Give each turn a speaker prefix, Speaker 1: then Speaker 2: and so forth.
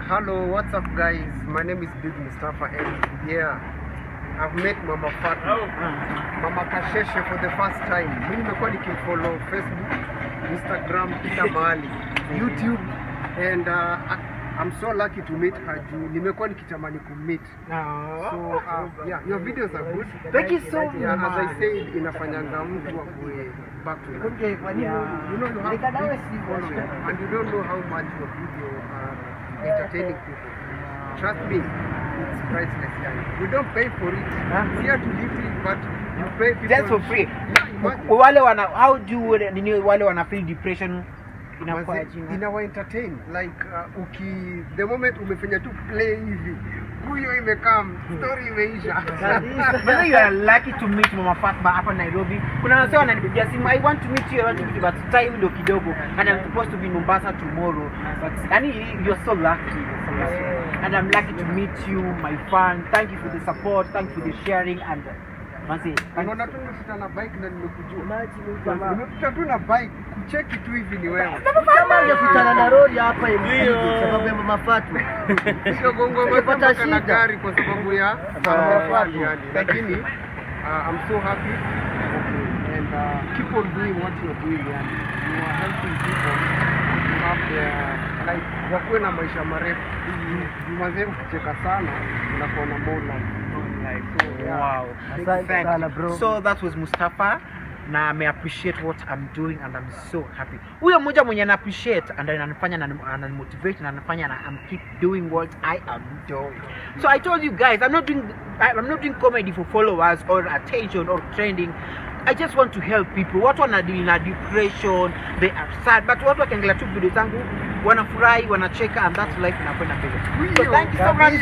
Speaker 1: Hello, what's up guys? My name is Big Mustafa and yeah, I've met Mamafathma, Mama Kasheshe for the first time. Mimi nimekuwa nikimfollow Facebook, Instagram, kila mahali, YouTube and I'm so lucky to meet her. Nimekuwa nikitamani kummeet. So yeah, your videos are good.
Speaker 2: Thank you so much.
Speaker 1: Yeah, as I said, inafanyanga mtu akue back to life. You know you have big following and you don't know how much your video are entertaining people. Trust me, it's priceless, guys. We don't pay for it. It's here to live it, but you pay people
Speaker 2: just for free. Wale wana, how do wale wana feel depression
Speaker 1: inawa entertain like the moment umefanya tu play hivi huyo imekaa story imeisha.
Speaker 2: But you are lucky to meet Mamafathma hapa Nairobi. Kuna wase wananipigia simu, I want to meet you, but time ndio kidogo and I'm supposed to be in Mombasa tomorrow, but you're so lucky. And I'm lucky to meet you, my fan. Thank you for the support, thank you for the sharing and manzi.
Speaker 1: Unaona tu nimepita na bike na nimekujua. Nimepita tu na bike kucheki tu hivi ni wewe.
Speaker 3: Kama ungekutana na road hapa hivi sababu ya Mamafathma.
Speaker 1: Sio gongo mpaka na gari kwa sababu ya Mamafathma. Lakini I'm so happy and keep on doing what you're doing. You are helping people to have their like wakuwe na maisha marefu. Mwanzo kucheka sana unakuwa na more life. So, yeah.
Speaker 2: Wow.
Speaker 3: Thank you, bro.
Speaker 2: So that was Mustafa. Na I appreciate what I'm doing and I'm so happy. Huyo mmoja mwenye na appreciate and ananifanya na motivate na ananifanya na I'm keep doing what I am doing. So I told you guys, I'm not doing comedy for followers or attention or trending. I just want to help people. Watu wanadili na depression, they are sad, but watu wakiangalia tu video zangu wanafurahi, wanacheka and that's life inakwenda mbele. So thank you so much.